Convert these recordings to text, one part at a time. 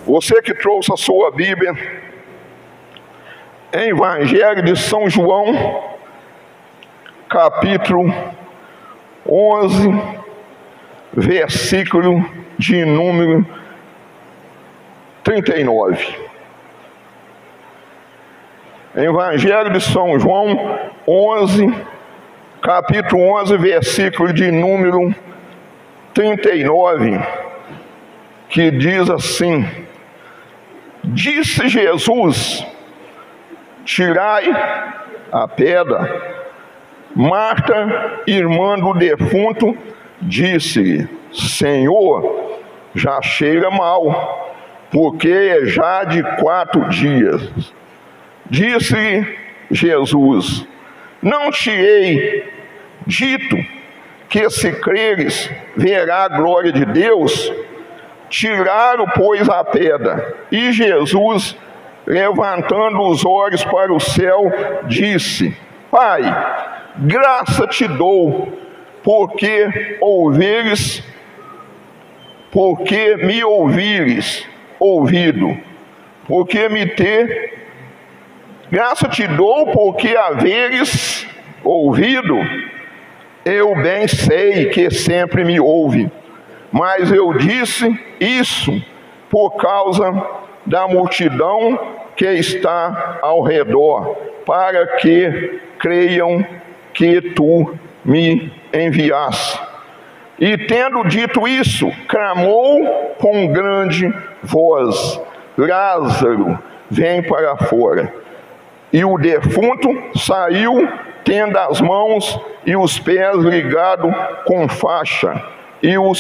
Você que trouxe a sua Bíblia, em Evangelho de São João, capítulo 11, versículo de número 39. Evangelho de São João 11, capítulo 11, versículo de número 39, que diz assim: Disse Jesus: tirai a pedra. Marta, irmã do defunto, disse-lhe: Senhor, já cheira mal, porque é já de 4 dias. Disse-lhe Jesus: não te hei dito que, se creres, verá a glória de Deus? Tiraram, pois, a pedra. E Jesus, levantando os olhos para o céu, disse: Pai, graça te dou, porque me ouvires ouvido, graça te dou, porque haveres ouvido. Eu bem sei que sempre me ouve, mas eu disse isso por causa da multidão que está ao redor, para que creiam que tu me enviaste. E tendo dito isso, clamou com grande voz: Lázaro, vem para fora. E o defunto saiu, tendo as mãos e os pés ligados com faixa, e o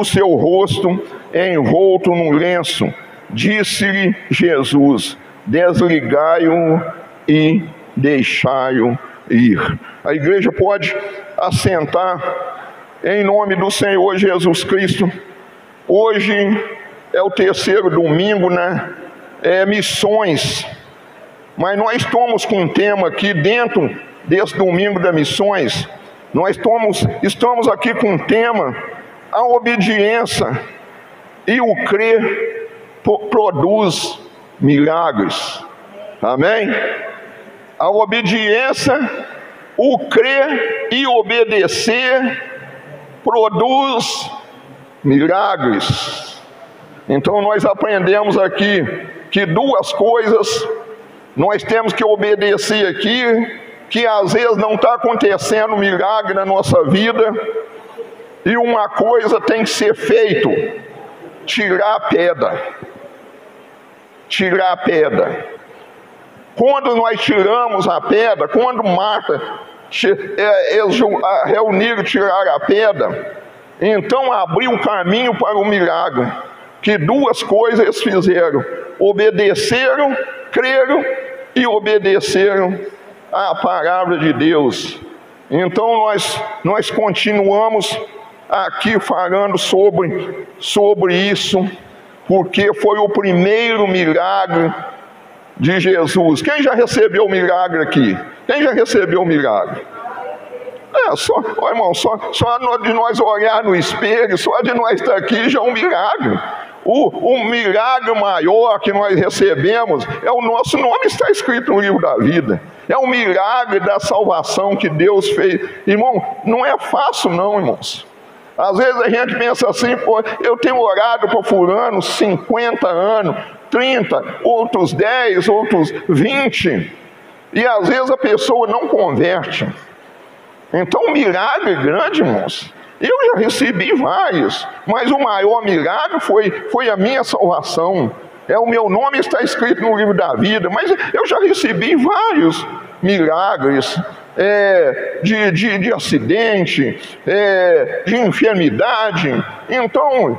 seu rosto envolto num lenço. Disse-lhe Jesus: desligai-o e deixai-o ir. A igreja pode assentar em nome do Senhor Jesus Cristo. Hoje é o 3º domingo, missões. Mas nós estamos com um tema aqui dentro desse domingo das missões. Nós estamos aqui com um tema: a obediência e o crer produz milagres. Amém? A obediência, o crer e obedecer produz milagres. Então nós aprendemos aqui que 2 coisas nós temos que obedecer aqui, que às vezes não está acontecendo milagre na nossa vida, e uma coisa tem que ser feito: tirar a pedra. Tirar a pedra. Quando nós tiramos a pedra, quando Marta eles reuniram, tiraram a pedra, então abriu o caminho para o milagre. Que 2 coisas eles fizeram: obedeceram, creram e obedeceram a palavra de Deus. Então nós continuamos aqui falando sobre isso, porque foi o primeiro milagre de Jesus. Quem já recebeu o milagre aqui? Quem já recebeu o milagre? Só de nós olhar no espelho, só de nós estar aqui já é um milagre. O milagre maior que nós recebemos é o nosso nome está escrito no livro da vida. É um milagre da salvação que Deus fez. Irmão, não é fácil não, irmãos. Às vezes a gente pensa assim: pô, eu tenho orado para fulano 50 anos, 30, outros 10, outros 20, e às vezes a pessoa não converte. Então um milagre grande, irmãos, eu já recebi vários, mas o maior milagre foi a minha salvação. O meu nome está escrito no livro da vida, mas eu já recebi vários milagres, de acidente, de enfermidade. Então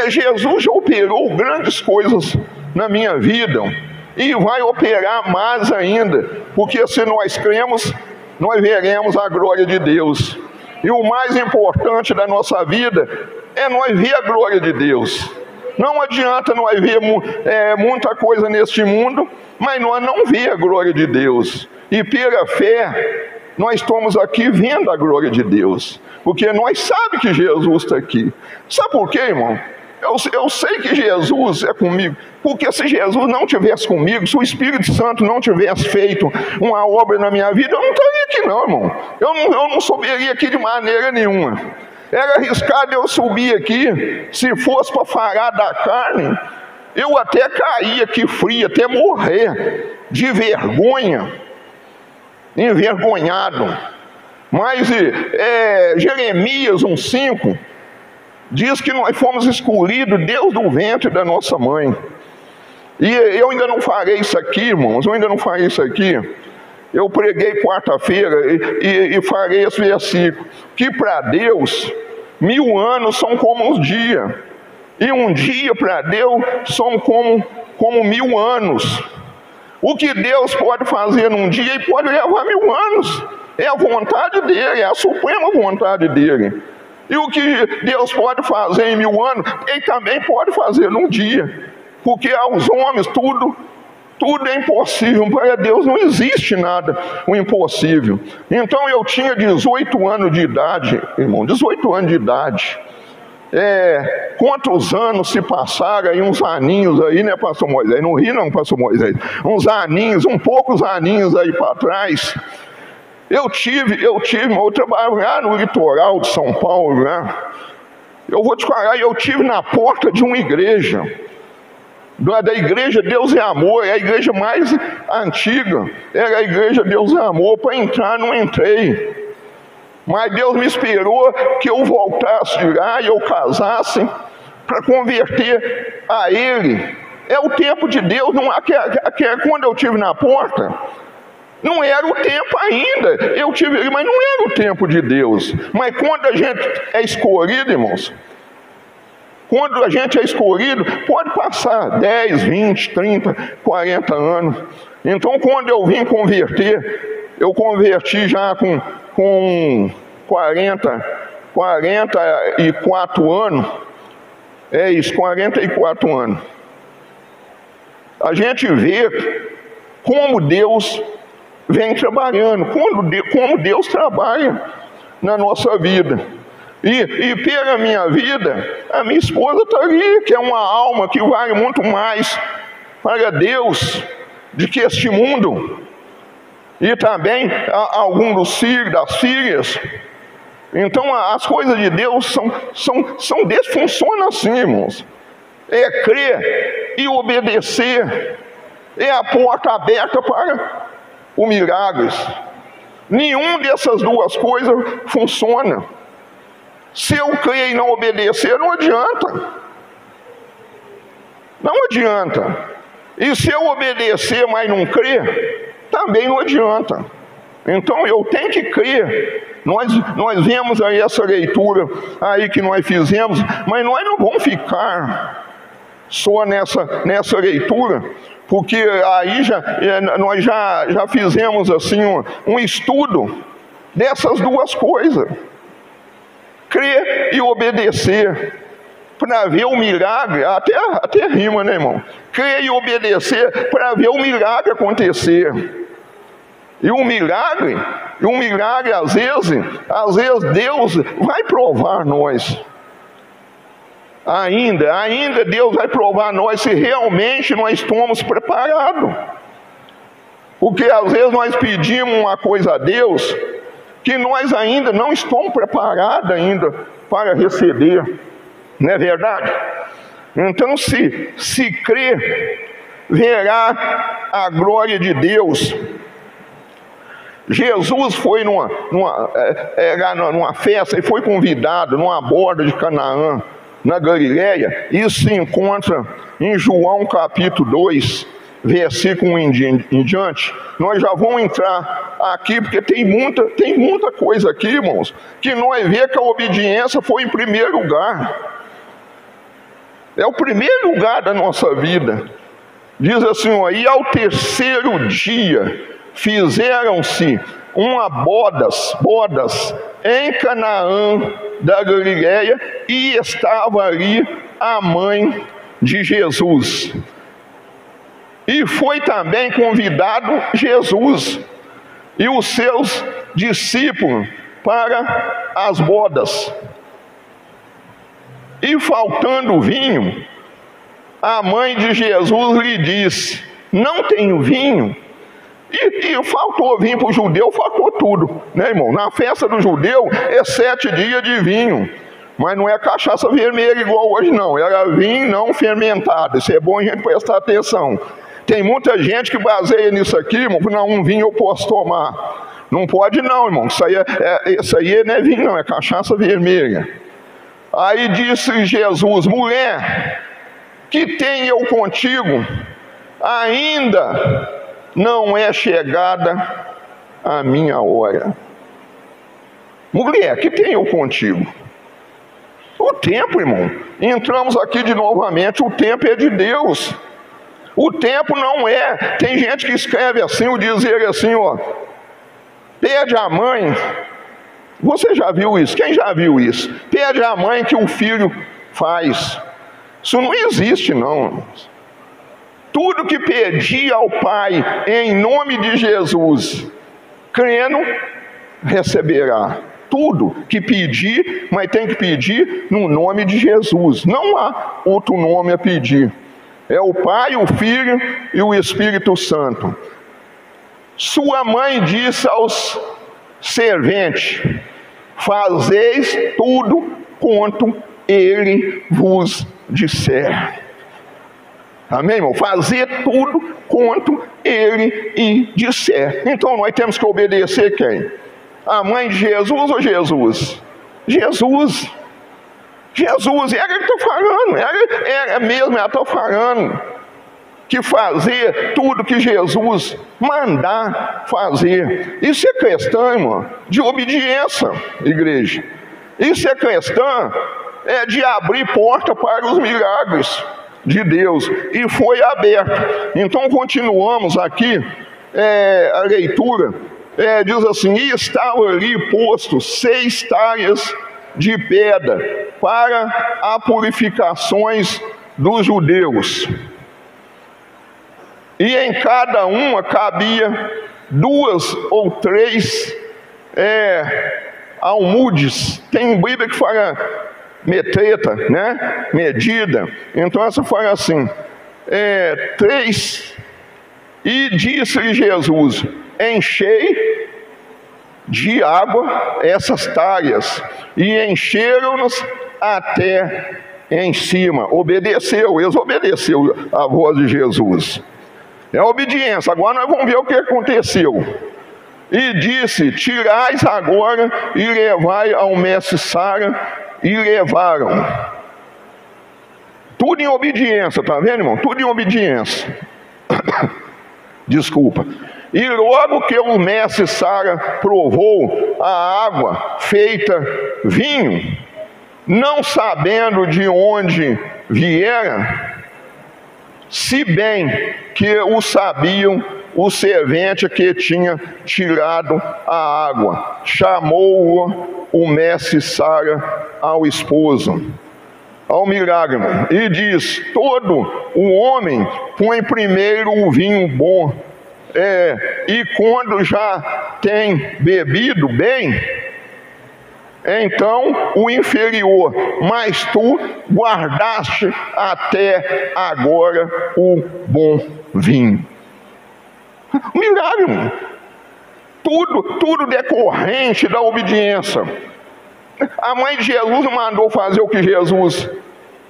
Jesus já operou grandes coisas na minha vida, e vai operar mais ainda, porque se nós cremos, nós veremos a glória de Deus. E o mais importante da nossa vida é nós ver a glória de Deus. Não adianta nós ver muita coisa neste mundo, mas nós não vemos a glória de Deus. E pela fé, nós estamos aqui vendo a glória de Deus, porque nós sabemos que Jesus está aqui. Sabe por quê, irmão? eu sei que Jesus é comigo, porque se Jesus não tivesse comigo, se o Espírito Santo não tivesse feito uma obra na minha vida, eu não estaria aqui não, irmão. Eu não subiria aqui de maneira nenhuma. Era arriscado eu subir aqui, se fosse para falar da carne, eu até cair aqui frio, até morrer de vergonha, envergonhado. Mas Jeremias 1,5 diz que nós fomos escolhidos Deus do ventre da nossa mãe. E eu ainda não farei isso aqui, irmãos, eu preguei quarta-feira e farei esse versículo, que para Deus 1000 anos são como um dia, e um dia para Deus são como 1000 anos. O que Deus pode fazer num dia, Ele pode levar 1000 anos. É a vontade dEle, é a suprema vontade dEle. E o que Deus pode fazer em 1000 anos, Ele também pode fazer num dia. Porque aos homens tudo é impossível. Para Deus não existe nada o impossível. Então eu tinha 18 anos de idade, irmão, 18 anos de idade. Quantos anos se passaram aí, uns aninhos aí, né, pastor Moisés? Não ri não, pastor Moisés. Poucos aninhos aí para trás. Eu trabalhava no litoral de São Paulo, né? Eu vou te falar, eu tive na porta de uma igreja, da igreja Deus é Amor, é a igreja mais antiga, era a igreja Deus é Amor. Para entrar, não entrei, mas Deus me esperou que eu voltasse de lá e eu casasse, para converter a Ele. É o tempo de Deus, não quando eu tive na porta, não era o tempo ainda, mas não era o tempo de Deus. Mas quando a gente é escolhido, irmãos, quando a gente é escolhido, pode passar 10, 20, 30, 40 anos. Então quando eu vim converter, eu converti já com 44 anos. É isso, 44 anos. A gente vê como Deus vem trabalhando, como Deus trabalha na nossa vida. E pela minha vida, a minha esposa está ali, que é uma alma que vale muito mais para Deus do que este mundo. E também algum dos filhos, das filhas. Então as coisas de Deus funcionam assim, irmãos. É crer e obedecer. É a porta aberta para o milagres. Nenhum dessas duas coisas funciona. Se eu crer e não obedecer, não adianta. Não adianta. E se eu obedecer, mas não crer, também não adianta. Então eu tenho que crer. Nós vemos aí essa leitura aí que nós fizemos, mas nós não vamos ficar só nessa leitura, porque aí nós já fizemos assim um estudo dessas duas coisas. Crer e obedecer para ver o milagre, até rima, né, irmão? Crer e obedecer para ver o milagre acontecer. E um milagre, às vezes Deus vai provar nós. Ainda Deus vai provar nós se realmente nós estamos preparados. Porque às vezes nós pedimos uma coisa a Deus que nós ainda não estamos preparados ainda para receber. Não é verdade? Então se crer, verá a glória de Deus. Jesus foi numa festa e foi convidado numa borda de Canaã, na Galileia. Isso se encontra em João capítulo 2, versículo 1 em diante. Nós já vamos entrar aqui, porque tem muita coisa aqui, irmãos, que nós vemos que a obediência foi em primeiro lugar. É o primeiro lugar da nossa vida. Diz assim, e ao terceiro dia fizeram-se bodas em Canaã da Galileia, e estava ali a mãe de Jesus. E foi também convidado Jesus e os seus discípulos para as bodas. E E faltando vinho, a mãe de Jesus lhe disse: não tenho vinho. E faltou vinho para o judeu, faltou tudo, né, irmão? Na festa do judeu é 7 dias de vinho, mas não é cachaça vermelha igual hoje não, era vinho não fermentado. Isso é bom a gente prestar atenção. Tem muita gente que baseia nisso aqui, irmão, não, um vinho eu posso tomar. Não pode não, irmão, isso aí não é vinho não, é cachaça vermelha. Aí disse Jesus: mulher, que tenho eu contigo? Ainda não é chegada a minha hora. Mulher, que tenho eu contigo? O tempo, irmão. Entramos aqui de novamente, o tempo é de Deus. O tempo não é. Tem gente que escreve assim, o dizer assim, ó: pede à mãe. Você já viu isso? Quem já viu isso? Pede à mãe que o filho faz. Isso não existe não, irmãos. Tudo que pedir ao Pai em nome de Jesus, crendo, receberá. Tudo que pedir, mas tem que pedir no nome de Jesus. Não há outro nome a pedir. É o Pai, o Filho e o Espírito Santo. Sua mãe disse aos serventes: fazeis tudo quanto ele vos disser. Amém, irmão? Fazer tudo quanto ele lhe disser. Então nós temos que obedecer quem? A mãe de Jesus ou Jesus? Jesus. Jesus, é ela que está falando. Ela mesmo, ela está falando que fazer tudo que Jesus mandar fazer. Isso é questão, irmão, de obediência, igreja. Isso é questão de abrir porta para os milagres de Deus, e foi aberto. Então continuamos aqui a leitura, diz assim: e estavam ali postos 6 talhas de pedra para a purificações dos judeus, e em cada uma cabia 2 ou 3 almudes. Tem Bíblia que fala metreta, né? Medida. Então essa foi assim: 3. E disse-lhe Jesus: enchei de água essas talhas. E encheram-nas até em cima. Obedeceu, eles obedeceu a voz de Jesus. É a obediência. Agora nós vamos ver o que aconteceu. E disse: tirais agora e levai ao mestre Sara. E levaram. Tudo em obediência, tá vendo, irmão? Tudo em obediência. Desculpa. E logo que o mestre Sara provou a água feita vinho, não sabendo de onde viera, se bem que o sabiam o servente que tinha tirado a água, chamou o mestre Sara ao esposo, ao milagre, e diz: todo o homem põe primeiro o vinho bom, e quando já tem bebido bem, então o inferior, mas tu guardaste até agora o bom vinho. Milagre, tudo decorrente da obediência. A mãe de Jesus mandou fazer o que Jesus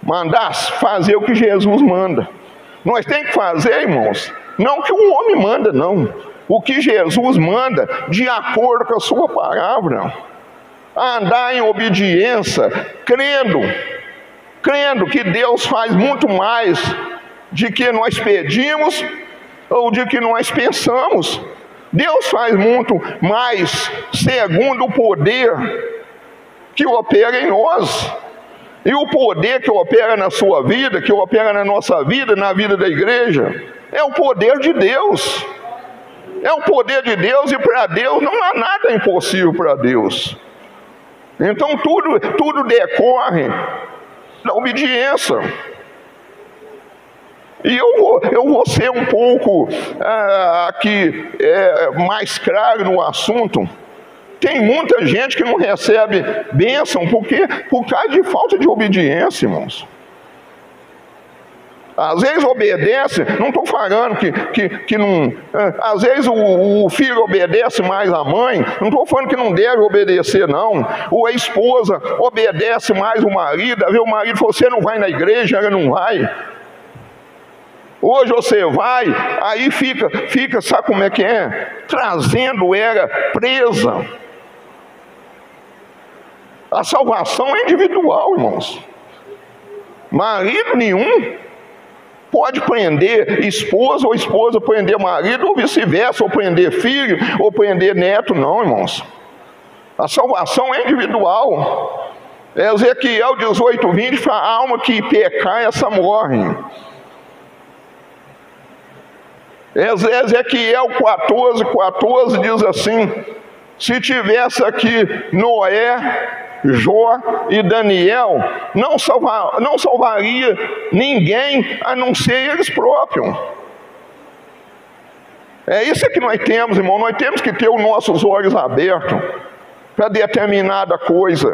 mandasse, fazer o que Jesus manda. Nós temos que fazer, irmãos, não o que o homem manda, não. O que Jesus manda, de acordo com a sua palavra. Andar em obediência, crendo que Deus faz muito mais de que nós pedimos ou de que nós pensamos. Deus faz muito mais segundo o poder que opera em nós. E o poder que opera na sua vida, que opera na nossa vida, na vida da igreja, é o poder de Deus. É o poder de Deus, e para Deus não há nada impossível para Deus. Então tudo decorre da obediência. E eu vou ser um pouco aqui mais claro no assunto. tem muita gente que não recebe bênção por causa de falta de obediência, irmãos. Às vezes obedece, não estou falando que não... Às vezes o filho obedece mais à mãe, não estou falando que não deve obedecer, não. Ou a esposa obedece mais o marido, o marido falou, você não vai na igreja, ela não vai. Hoje você vai, aí fica, sabe como é que é? Trazendo ela presa. A salvação é individual, irmãos. Marido nenhum pode prender esposa, ou esposa prender marido, ou vice-versa, ou prender filho, ou prender neto, não, irmãos. A salvação é individual. Ezequiel 18:20 fala, a alma que pecar, essa morre. Ezequiel 14:14 diz assim, se tivesse aqui Noé, Jó e Daniel, não salvaria ninguém a não ser eles próprios. É isso que nós temos, irmão. Nós temos que ter os nossos olhos abertos para determinada coisa.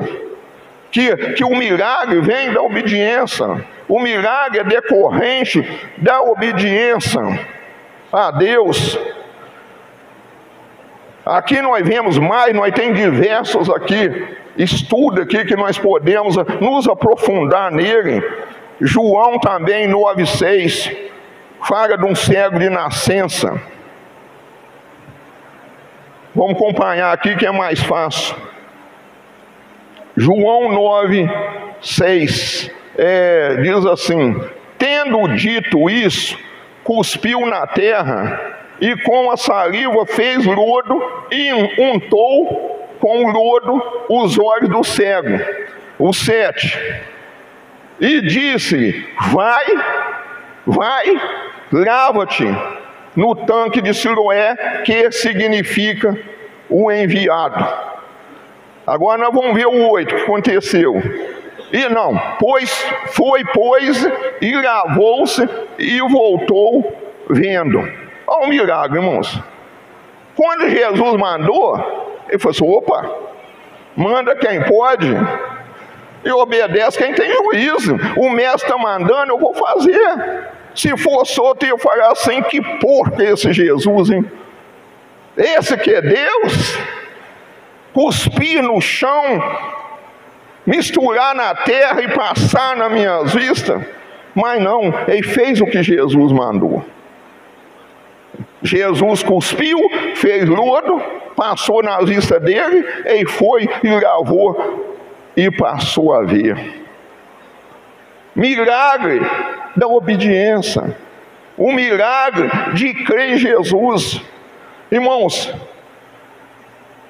Que o milagre vem da obediência. O milagre é decorrente da obediência a Deus. Aqui nós vemos mais, nós temos diversos aqui, estudo aqui que nós podemos nos aprofundar nele. João também 9:6 fala de um cego de nascença. Vamos acompanhar aqui que é mais fácil. João 9:6 diz assim, tendo dito isso, cuspiu na terra e com a saliva fez lodo e untou com o lodo os olhos do cego. O 7. E disse, vai, lava-te no tanque de Siloé, que significa o enviado. Agora nós vamos ver o 8, que aconteceu. E não, pois e lavou-se e voltou vendo. Olha um milagre, irmãos. Quando Jesus mandou, ele falou assim, opa, manda quem pode e obedece quem tem juízo. O mestre está mandando, eu vou fazer. Se for solto, eu falar assim, que porco é esse Jesus, hein? Esse que é Deus? Cuspir no chão, misturar na terra e passar nas minhas vistas? Mas não, ele fez o que Jesus mandou. Jesus cuspiu, fez lodo, passou nas vistas dele, ele foi e lavou e passou a ver. Milagre da obediência, o milagre de crer em Jesus. Irmãos,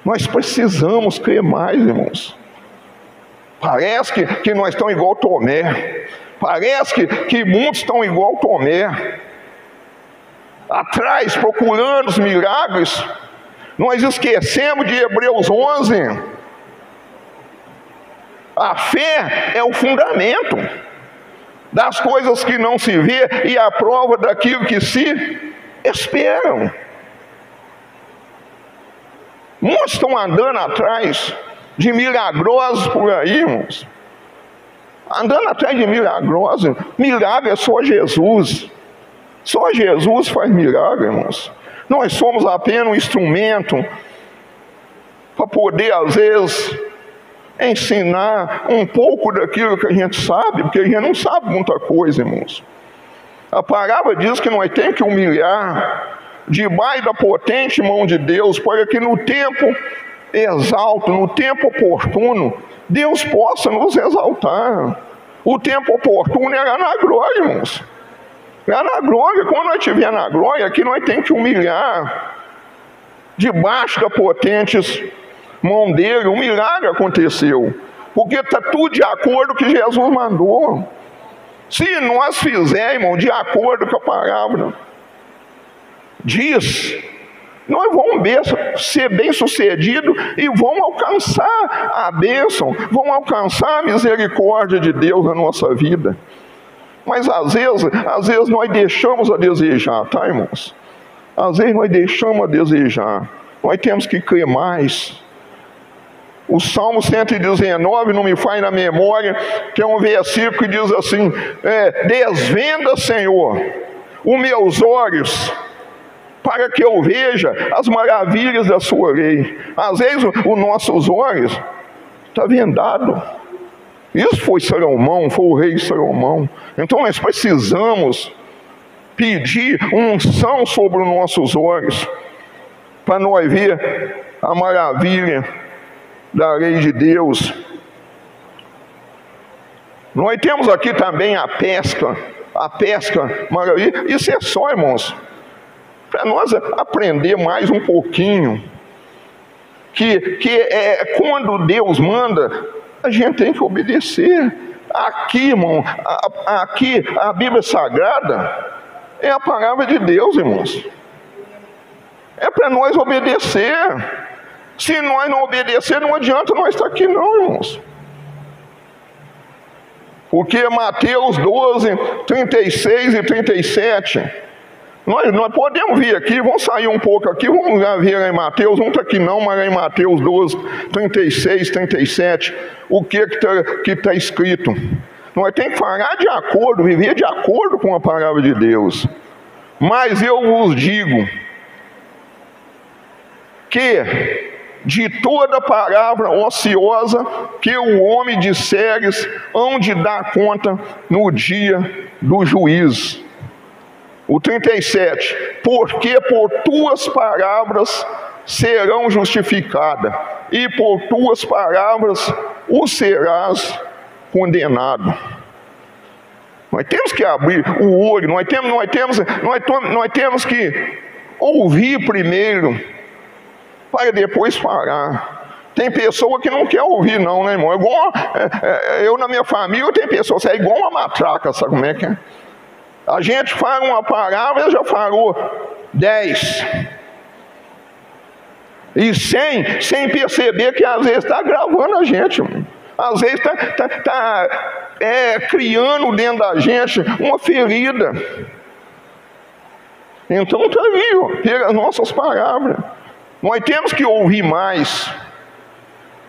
nós precisamos crer mais, irmãos. Parece que nós estamos igual Tomé. Parece que muitos estão igual Tomé. Atrás, procurando os milagres, nós esquecemos de Hebreus 11. A fé é o fundamento das coisas que não se vê e a prova daquilo que se esperam. Muitos estão andando atrás de milagrosos por aí, irmãos. Andando atrás de milagrosos. Milagre é só Jesus. Só Jesus faz milagre, irmãos. Nós somos apenas um instrumento para poder, às vezes, ensinar um pouco daquilo que a gente sabe, porque a gente não sabe muita coisa, irmãos. A palavra diz que nós temos que humilhar debaixo da potente mão de Deus, para que no tempo exalto, no tempo oportuno, Deus possa nos exaltar. O tempo oportuno é lá na glória, irmãos. Lá na glória, quando nós estivermos na glória, aqui nós temos que humilhar debaixo da potente mão dele. Um milagre aconteceu, porque está tudo de acordo com o que Jesus mandou. Se nós fizermos de acordo com a palavra diz, nós vamos ser bem sucedidos e vamos alcançar a bênção, vamos alcançar a misericórdia de Deus na nossa vida. Mas às vezes nós deixamos a desejar, tá, irmãos? Às vezes nós deixamos a desejar. Nós temos que crer mais. o Salmo 119, não me faz na memória, que é um versículo que diz assim: desvenda, Senhor, os meus olhos, para que eu veja as maravilhas da sua lei. Às vezes os nossos olhos estão vendados. Isso foi Salomão, foi o rei Salomão. Então nós precisamos pedir unção sobre os nossos olhos, para nós ver a maravilha da lei de Deus. Nós temos aqui também a pesca maravilha. Isso é só, irmãos, para nós aprender mais um pouquinho, que quando Deus manda, a gente tem que obedecer. Aqui, irmão, aqui a Bíblia Sagrada é a palavra de Deus, irmãos. É para nós obedecer. Se nós não obedecer, não adianta nós estar aqui não, irmãos. Porque Mateus 12, 36 e 37... Nós podemos vir aqui, vamos sair um pouco aqui, vamos lá ver em Mateus, não está aqui não, mas em Mateus 12, 36, 37, o que está escrito. Nós temos que falar de acordo, viver de acordo com a palavra de Deus. Mas eu vos digo que de toda palavra ociosa que o homem disseres, hão de dar conta no dia do juízo. O 37, porque por tuas palavras serão justificadas, e por tuas palavras o serás condenado. Nós temos que abrir o olho, nós temos que ouvir primeiro, para depois falar. Tem pessoa que não quer ouvir não, né, irmão? Eu na minha família, tem pessoa que é igual uma matraca, sabe como é que é? A gente fala uma palavra, já falou 10. E sem perceber que às vezes está gravando a gente. Às vezes está criando dentro da gente uma ferida. Então está ali, ó, pelas nossas palavras. Nós temos que ouvir mais.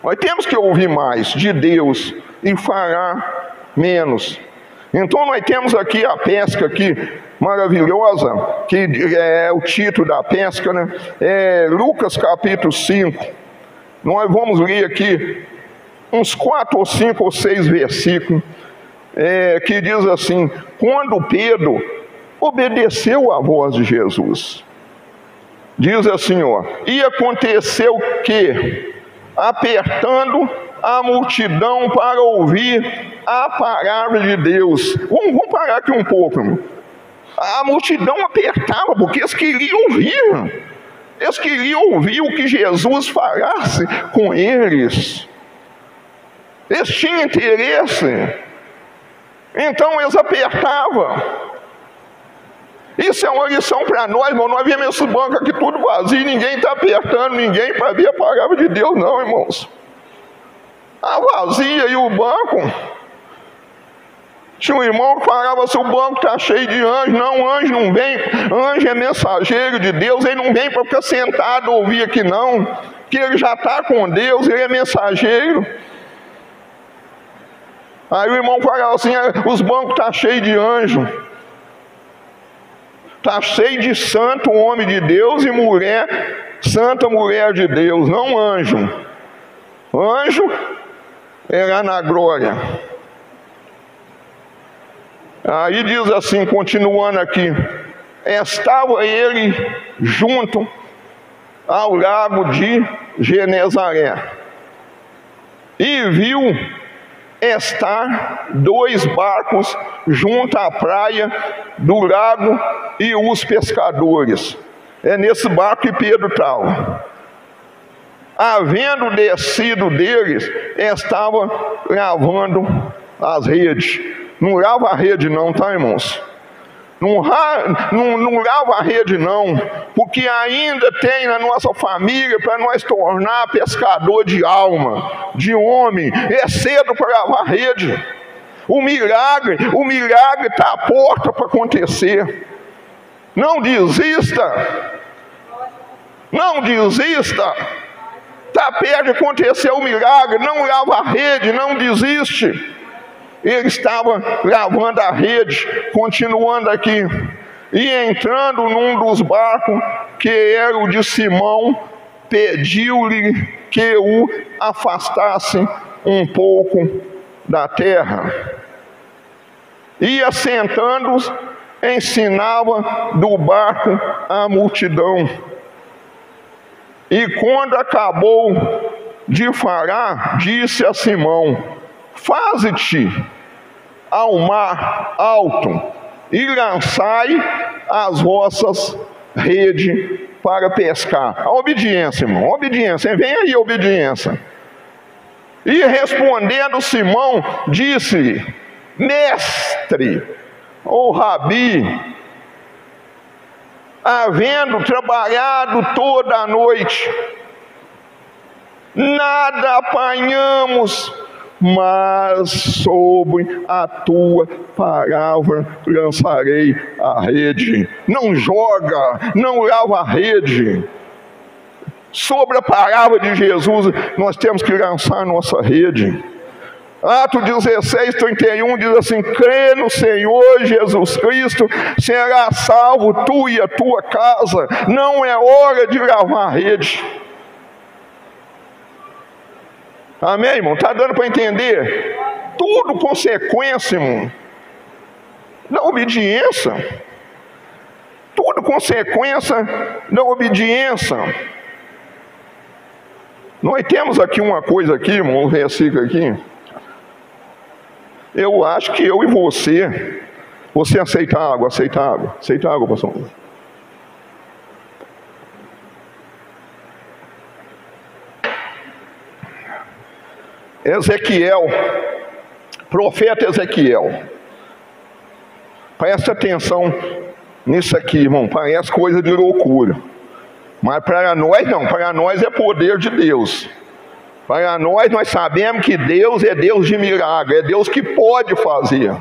Nós temos que ouvir mais de Deus e falar menos. Então nós temos aqui a pesca aqui, maravilhosa, que é o título da pesca, né? Lucas capítulo 5. Nós vamos ler aqui uns 4 ou 5 ou 6 versículos, que diz assim: quando Pedro obedeceu à voz de Jesus, diz assim, ó, e aconteceu que, apertando a multidão para ouvir a palavra de Deus. Vamos parar aqui um pouco, irmão. A multidão apertava, porque eles queriam ouvir. Eles queriam ouvir o que Jesus falasse com eles. Eles tinham interesse. Então eles apertavam. Isso é uma lição para nós, irmão. Nós vemos esse banco aqui tudo vazio, ninguém está apertando ninguém para ver a palavra de Deus, não, irmãos. A vazia e o banco. Tinha um irmão que falava assim: o banco está cheio de anjos. Não, anjo não vem. Anjo é mensageiro de Deus. Ele não vem para ficar sentado ouvir aqui não, que ele já está com Deus, ele é mensageiro. Aí o irmão falava assim: os bancos estão cheios de anjo. Está cheio de santo, homem de Deus, e mulher, santa mulher de Deus, não anjo. Anjo era na glória. Aí diz assim, continuando aqui: estava ele junto ao lago de Genezaré, e viu estar 2 barcos junto à praia do lago e os pescadores. É nesse barco que Pedro estava. Havendo descido deles, estava lavando as redes. Não lava a rede não, tá, irmãos? Não lava a rede não, porque ainda tem na nossa família para nós tornar pescador de alma, de homem. É cedo para lavar a rede. O milagre está à porta para acontecer. Não desista. Não desista. Está perto de acontecer o milagre, não lava a rede, não desiste. Ele estava lavando a rede, continuando aqui, e entrando num dos barcos, que era o de Simão, pediu-lhe que o afastasse um pouco da terra. E assentando-se, ensinava do barco a multidão. E quando acabou de falar, disse a Simão: faze-te ao mar alto e lançai as vossas redes para pescar. A obediência, irmão, a obediência, vem aí a obediência. E respondendo Simão, disse-lhe: mestre, ou rabi, havendo trabalhado toda a noite, nada apanhamos, mas sobre a tua palavra lançarei a rede. Não joga, não lava a rede. Sobre a palavra de Jesus, nós temos que lançar a nossa rede. Atos 16, 31 diz assim: crê no Senhor Jesus Cristo, será salvo tu e a tua casa. Não é hora de lavar a rede. Amém, irmão? Está dando para entender? Tudo consequência, irmão, da obediência. Tudo consequência da obediência. Nós temos aqui uma coisa aqui, irmão, um versículo aqui. Eu acho que eu e você aceita água, pastor. Ezequiel, profeta Ezequiel, presta atenção nisso aqui, irmão, parece coisa de loucura, mas para nós não, para nós é poder de Deus. Para nós sabemos que Deus é Deus de milagre, é Deus que pode fazer,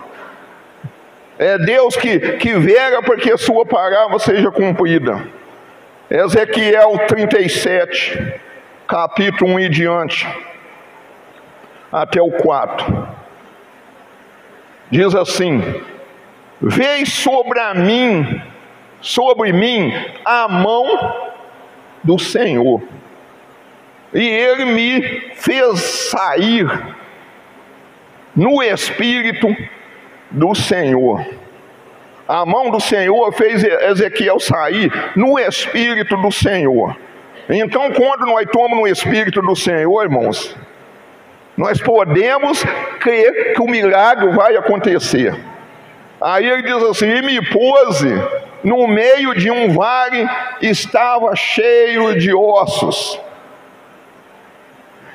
é Deus que vela para que a sua palavra seja cumprida. Ezequiel 37, capítulo 1 e diante, até o 4, diz assim: veio sobre mim a mão do Senhor, e Ele me fez sair no Espírito do Senhor. A mão do Senhor fez Ezequiel sair no Espírito do Senhor. Então, quando nós tomamos no Espírito do Senhor, irmãos, nós podemos crer que o milagre vai acontecer. Aí ele diz assim: e me pôs no meio de um vale, estava cheio de ossos,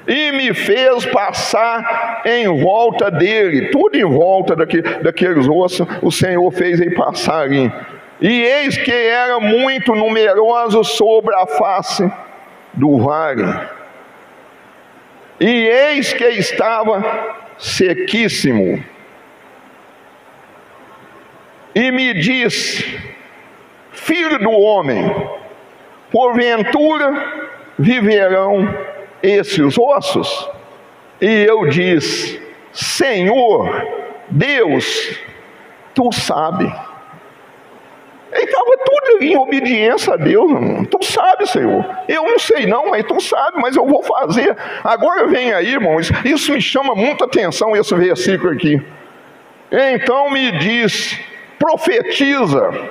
e me fez passar em volta dele, tudo em volta daqueles ossos, o Senhor fez ele passar ali. E eis que era muito numeroso sobre a face do vale, e eis que estava sequíssimo. E me disse: filho do homem, porventura viverão esses ossos? E eu disse: Senhor Deus, tu sabe. Ele estava tudo em obediência a Deus, irmão. Tu sabe, Senhor. Eu não sei não, mas tu sabe, mas eu vou fazer. Agora vem aí, irmãos, isso me chama muita atenção, esse versículo aqui. Então me disse: profetiza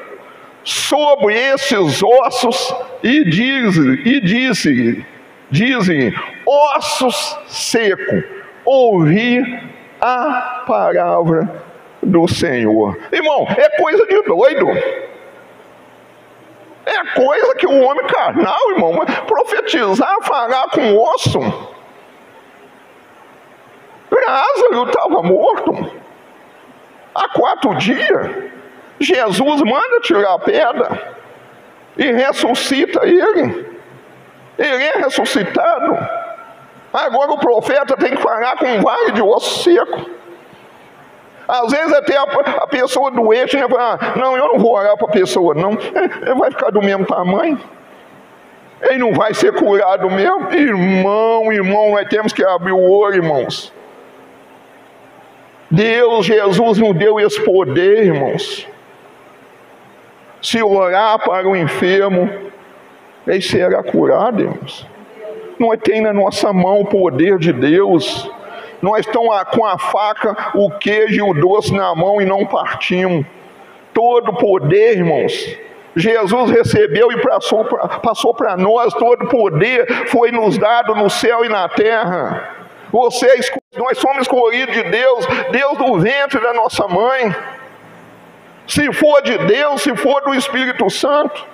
sobre esses ossos e disse, ossos secos, ouvi a palavra do Senhor. Irmão, é coisa de doido. É coisa que o homem carnal, irmão, profetizar, falar com osso. Lázaro estava morto há 4 dias. Jesus manda tirar a pedra e ressuscita ele. Ele é ressuscitado. Agora o profeta tem que falar com um vale de osso seco. Às vezes até a pessoa doente, né, fala: não, eu não vou orar para a pessoa não, ele vai ficar do mesmo tamanho. Ele não vai ser curado mesmo? Irmão, nós temos que abrir o olho, irmãos. Jesus nos deu esse poder, irmãos. Se orar para o enfermo, ele será curado, irmãos. Nós temos na nossa mão o poder de Deus. Nós estamos com a faca, o queijo e o doce na mão e não partimos. Todo poder, irmãos, Jesus recebeu e passou para nós. Todo poder foi nos dado no céu e na terra. Nós somos escolhidos de Deus, Deus do ventre da nossa mãe. Se for de Deus, se for do Espírito Santo,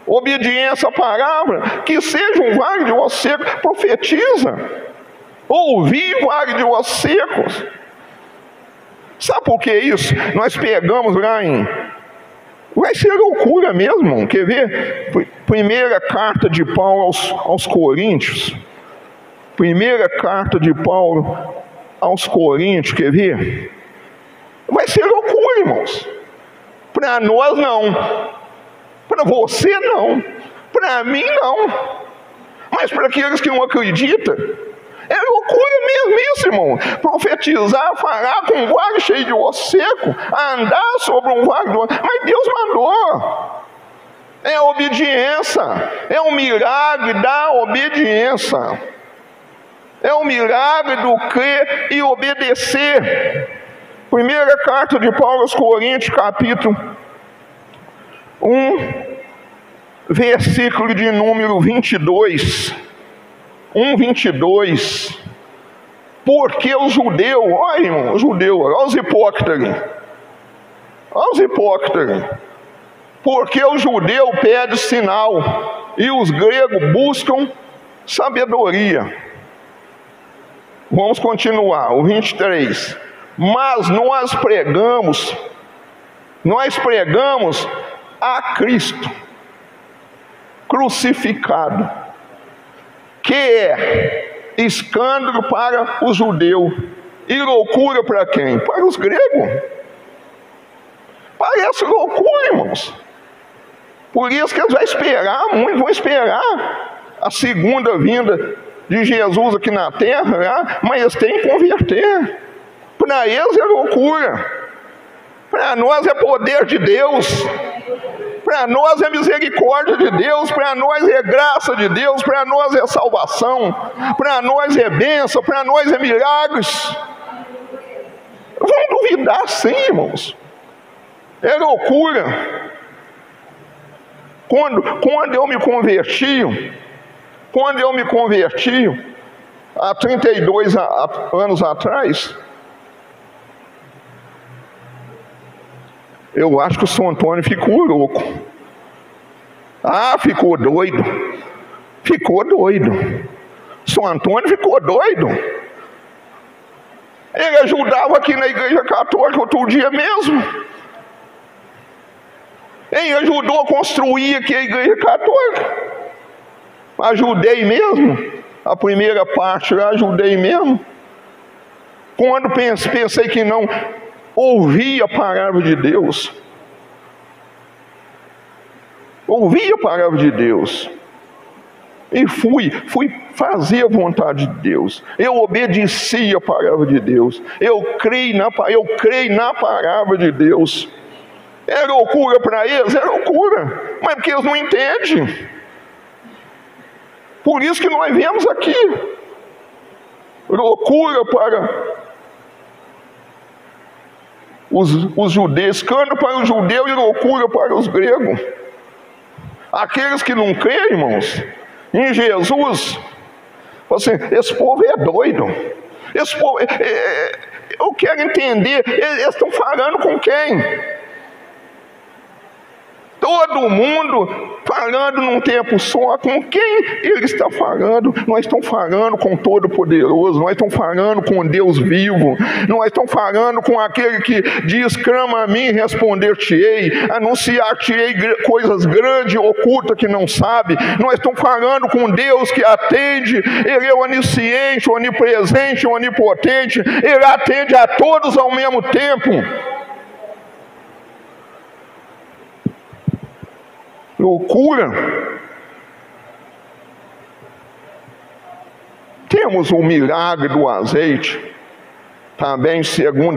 obediência à palavra, que seja um vale de ossos secos, profetiza. Ouvir vale de ossos secos. Sabe por que isso? Nós pegamos lá vai ser loucura mesmo, quer ver? Primeira carta de Paulo aos Coríntios. Primeira carta de Paulo aos Coríntios, quer ver? Vai ser loucura, irmãos. Para nós não. Para você não. Para mim não. Mas para aqueles que não acreditam, é loucura mesmo isso, irmão. Profetizar, falar com um vale cheio de osso seco, andar sobre um vale de osso. Mas Deus mandou. É obediência. É um milagre da obediência. É um milagre do crer e obedecer. Primeira carta de Paulo aos Coríntios, capítulo 1, versículo de número 22. 1:22. Porque o judeu, olha irmão, o judeu, olha os hipócritas. Olha os hipócritas. Porque o judeu pede sinal e os gregos buscam sabedoria. Vamos continuar, o 23. Mas nós pregamos a Cristo crucificado, que é escândalo para o judeu e loucura para quem? Para os gregos. Parece loucura, irmãos. Por isso que eles vão esperar, muitos vão esperar a segunda vinda de Jesus aqui na terra, mas eles têm que converter. Para eles é loucura. Para nós é poder de Deus. Para nós é misericórdia de Deus. Para nós é graça de Deus. Para nós é salvação. Para nós é bênção. Para nós é milagres. Vão duvidar sim, irmãos. É loucura. Quando eu me converti, há 32 anos atrás, eu acho que o São Antônio ficou louco. Ficou doido. Ficou doido. São Antônio ficou doido. Ele ajudava aqui na igreja católica outro dia mesmo. Ele ajudou a construir aqui a igreja católica. Ajudei mesmo. A primeira parte lá, ajudei mesmo. Quando pensei que não ouvi a palavra de Deus. Ouvi a palavra de Deus. E fui fazer a vontade de Deus. Eu obedeci a palavra de Deus. Eu creio na palavra de Deus. É loucura para eles? É loucura. Mas porque eles não entendem. Por isso que nós viemos aqui. Loucura para os judeus, escândalo para o judeu e loucura para os gregos. Aqueles que não creem, irmãos, em Jesus, assim, esse povo é doido. Esse povo, eu quero entender, eles estão falando com quem? Todo mundo falando num tempo só. Com quem ele está falando? Nós estamos falando com o Todo-Poderoso. Nós estamos falando com Deus vivo. Nós estamos falando com aquele que diz: clama a mim, responder-te-ei. Anunciar-te-ei coisas grandes e ocultas que não sabe. Nós estamos falando com Deus que atende. Ele é onisciente, onipresente, onipotente. Ele atende a todos ao mesmo tempo. Loucura. Temos o milagre do azeite, também 2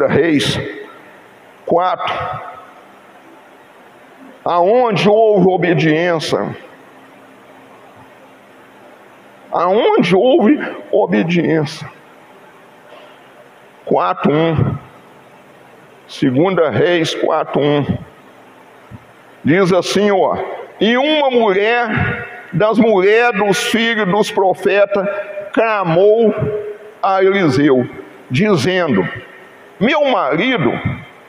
Reis 4, aonde houve obediência. Aonde houve obediência. 4:1. 2 Reis 4:1. Diz assim, ó: e uma mulher das mulheres dos filhos dos profetas clamou a Eliseu, dizendo: meu marido,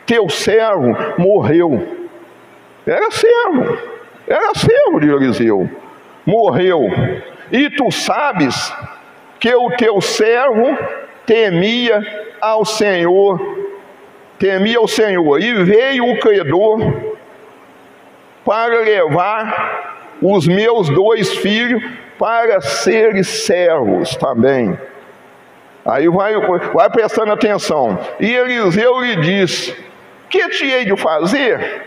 teu servo, morreu. Era servo de Eliseu. Morreu. E tu sabes que o teu servo temia ao Senhor. E veio o credor para levar os meus 2 filhos para serem servos também. Aí vai prestando atenção. E Eliseu lhe disse: que te hei de fazer?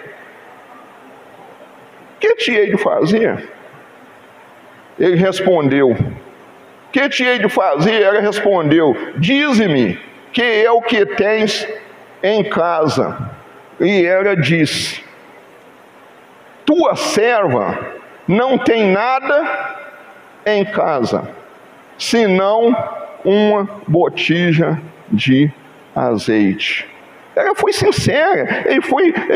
Que te hei de fazer? Ele respondeu: que te hei de fazer? Ela respondeu: dize-me que é o que tens em casa. E ela disse: tua serva não tem nada em casa, senão uma botija de azeite. Ela foi sincera, ele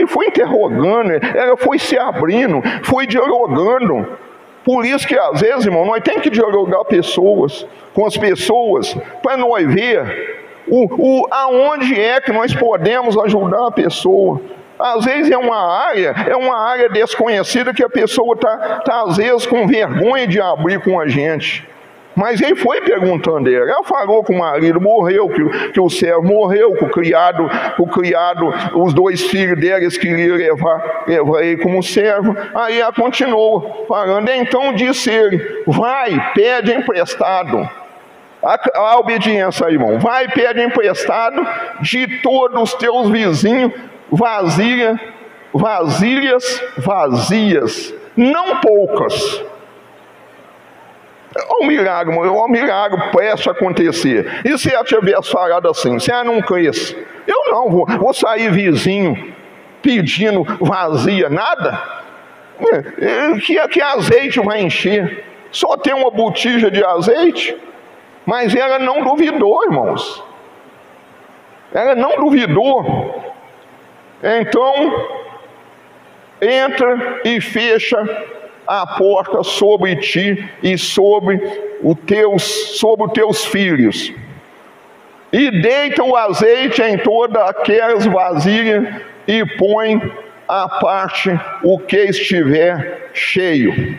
foi interrogando, ela foi se abrindo, foi dialogando. Por isso que às vezes, irmão, nós temos que dialogar com as pessoas, para nós ver aonde é que nós podemos ajudar a pessoa. Às vezes é uma área desconhecida que a pessoa está às vezes com vergonha de abrir com a gente. Mas ele foi perguntando ela. Ela falou que o marido morreu, que o servo morreu, que o criado, os 2 filhos dela, eles queriam levar ele como servo. Aí ela continuou falando. Então disse ele: vai, pede emprestado. A obediência aí, irmão. Vai, pede emprestado de todos os teus vizinhos vasilhas vazias, não poucas. É um milagre prestes a acontecer. E se ela tivesse falado assim: se ela não cresce, eu não vou sair vizinho pedindo vazia, nada. Que azeite vai encher? Só tem uma botija de azeite. Mas ela não duvidou, irmãos. Ela não duvidou. Então, entra e fecha a porta sobre ti e sobre os teus filhos. E deita o azeite em todas aquelas vasilhas e põe à parte o que estiver cheio.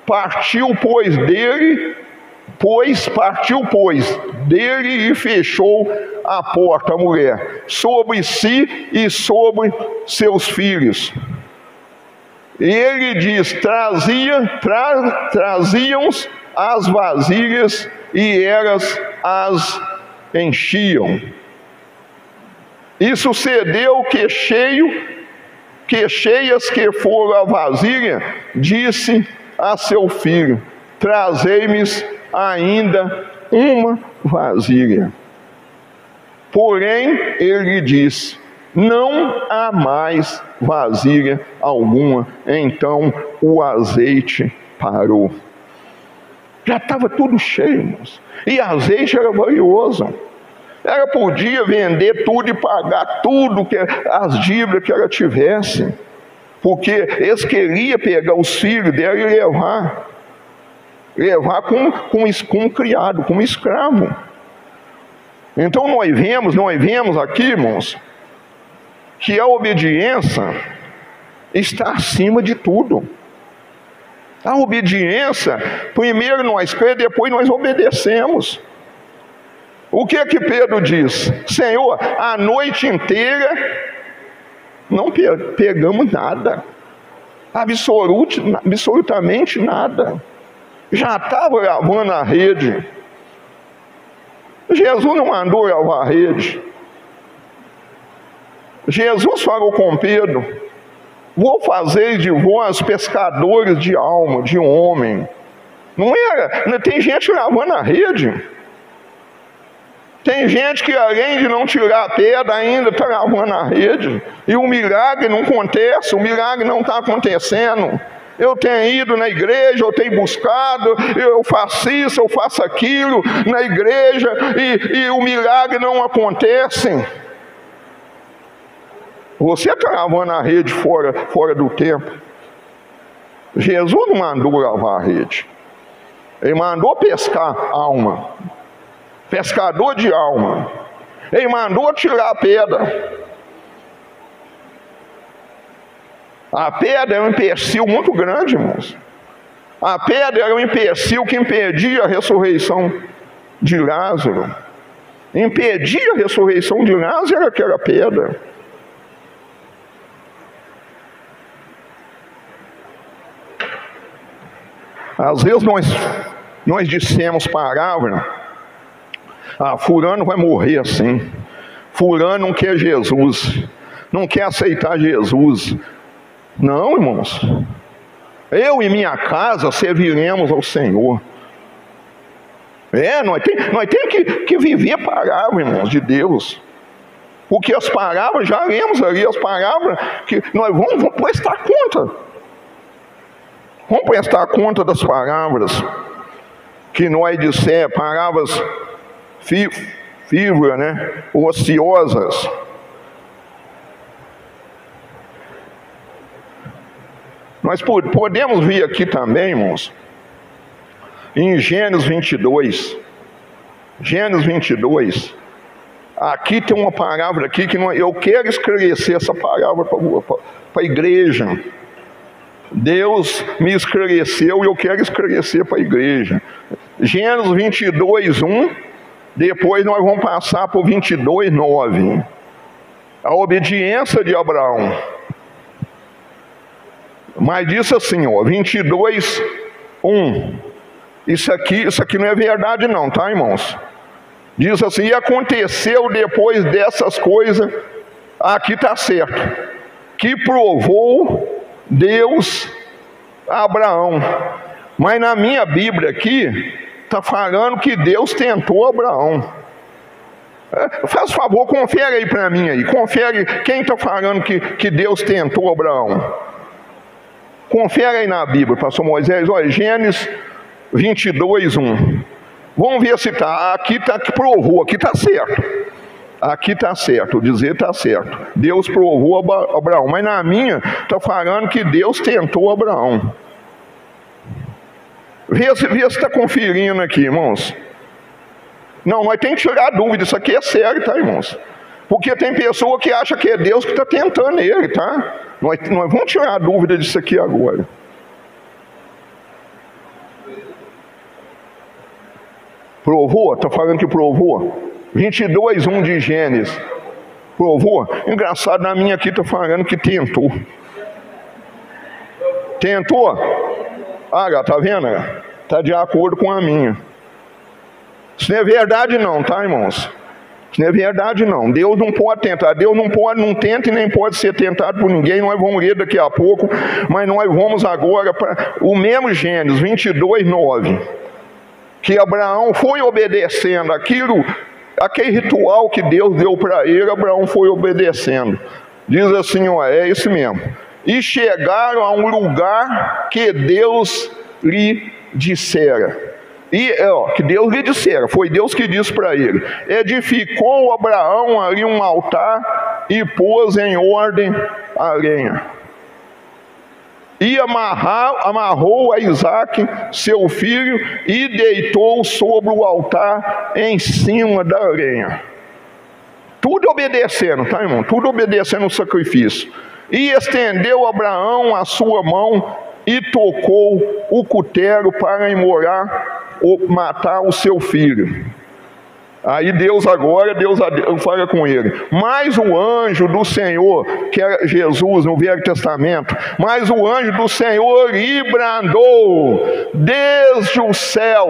Partiu, pois, dele e fechou a porta, a mulher, sobre si e sobre seus filhos. E ele diz: traziam as vasilhas e elas as enchiam. E sucedeu que cheias que foram a vasilha, disse a seu filho: trazei-me ainda uma vasilha. Porém, ele disse: não há mais vasilha alguma. Então o azeite parou. Já estava tudo cheio, irmãos. E azeite era valioso. Ela podia vender tudo e pagar tudo, as dívidas que ela tivesse, porque eles queriam pegar os filhos dela e levar com criado, como escravo. Então nós vemos aqui, irmãos, que a obediência está acima de tudo. A obediência, primeiro nós cremos, depois nós obedecemos. O que é que Pedro diz? Senhor, a noite inteira não pegamos nada, absolutamente nada. Já estava lavando a rede. Jesus não mandou lavar a rede. Jesus falou com Pedro: vou fazer de vós pescadores de alma, de homem. Não era, tem gente lavando a rede. Tem gente que além de não tirar a pedra, ainda está lavando a rede. E o milagre não acontece, o milagre não está acontecendo. Eu tenho ido na igreja, eu tenho buscado, eu faço isso, eu faço aquilo na igreja, e o milagre não acontece. Você está lavando a rede fora do templo. Jesus não mandou lavar a rede. Ele mandou pescar alma. Pescador de alma. Ele mandou tirar a pedra. A pedra é um empecilho muito grande, irmãos. A pedra era um empecilho que impedia a ressurreição de Lázaro. Impedia a ressurreição de Lázaro era aquela pedra. Às vezes nós dissemos palavra, fulano vai morrer assim, fulano não quer Jesus, não quer aceitar Jesus. Não, irmãos, eu e minha casa serviremos ao Senhor. Nós temos que viver a palavra, irmãos, de Deus. Porque as palavras, já lemos ali, as palavras que nós vamos prestar conta. Vamos prestar conta das palavras que nós dissemos, palavras frívolas, né? Ociosas. Nós podemos ver aqui também, irmãos, em Gênesis 22. Gênesis 22. Aqui tem uma palavra aqui que eu quero esclarecer essa palavra para a igreja. Deus me esclareceu e eu quero esclarecer para a igreja. Gênesis 22, 1. Depois nós vamos passar para o 22, 9. A obediência de Abraão. Mas disse assim, 22, 1. Isso aqui não é verdade não, tá, irmãos? Diz assim, e aconteceu depois dessas coisas, aqui está certo, que provou Deus a Abraão. Mas na minha Bíblia aqui, está falando que Deus tentou Abraão. Faz favor, confere aí para mim aí. Confere quem está falando que Deus tentou Abraão. Confere aí na Bíblia, pastor Moisés. Olha, Gênesis 22, 1. Vamos ver se está. Aqui está que provou, aqui está certo. Aqui está certo, o dizer está certo. Deus provou Abraão. Mas na minha, está falando que Deus tentou Abraão. Vê se está conferindo aqui, irmãos. Não, nós temos que tirar dúvida. Isso aqui é sério, tá, irmãos? Porque tem pessoa que acha que é Deus que está tentando ele, tá? Nós vamos tirar a dúvida disso aqui agora. Provou? Está falando que provou? 22, 1 de Gênesis. Provou? Engraçado, na minha aqui está falando que tentou. Tentou? Tá vendo? Está de acordo com a minha. Isso não é verdade não, tá, irmãos? Isso não é verdade não. Deus não pode tentar. Deus não tenta e nem pode ser tentado por ninguém. Nós vamos ler daqui a pouco. Mas nós vamos agora para o mesmo Gênesis 22, 9. Que Abraão foi obedecendo aquele ritual que Deus deu para ele. Abraão foi obedecendo. Diz assim, é isso mesmo. E chegaram a um lugar que Deus lhe dissera. Que Deus lhe dissera, foi Deus que disse para ele. Edificou Abraão ali um altar e pôs em ordem a lenha. E amarrou a Isaque, seu filho, e deitou sobre o altar em cima da lenha. Tudo obedecendo, tá, irmão? Tudo obedecendo o sacrifício. E estendeu Abraão a sua mão e tocou o cutelo para imolar ou matar o seu filho. Aí Deus fala com ele. Mas o anjo do Senhor, que é Jesus no Velho Testamento, mas o anjo do Senhor lhe brandou desde o céu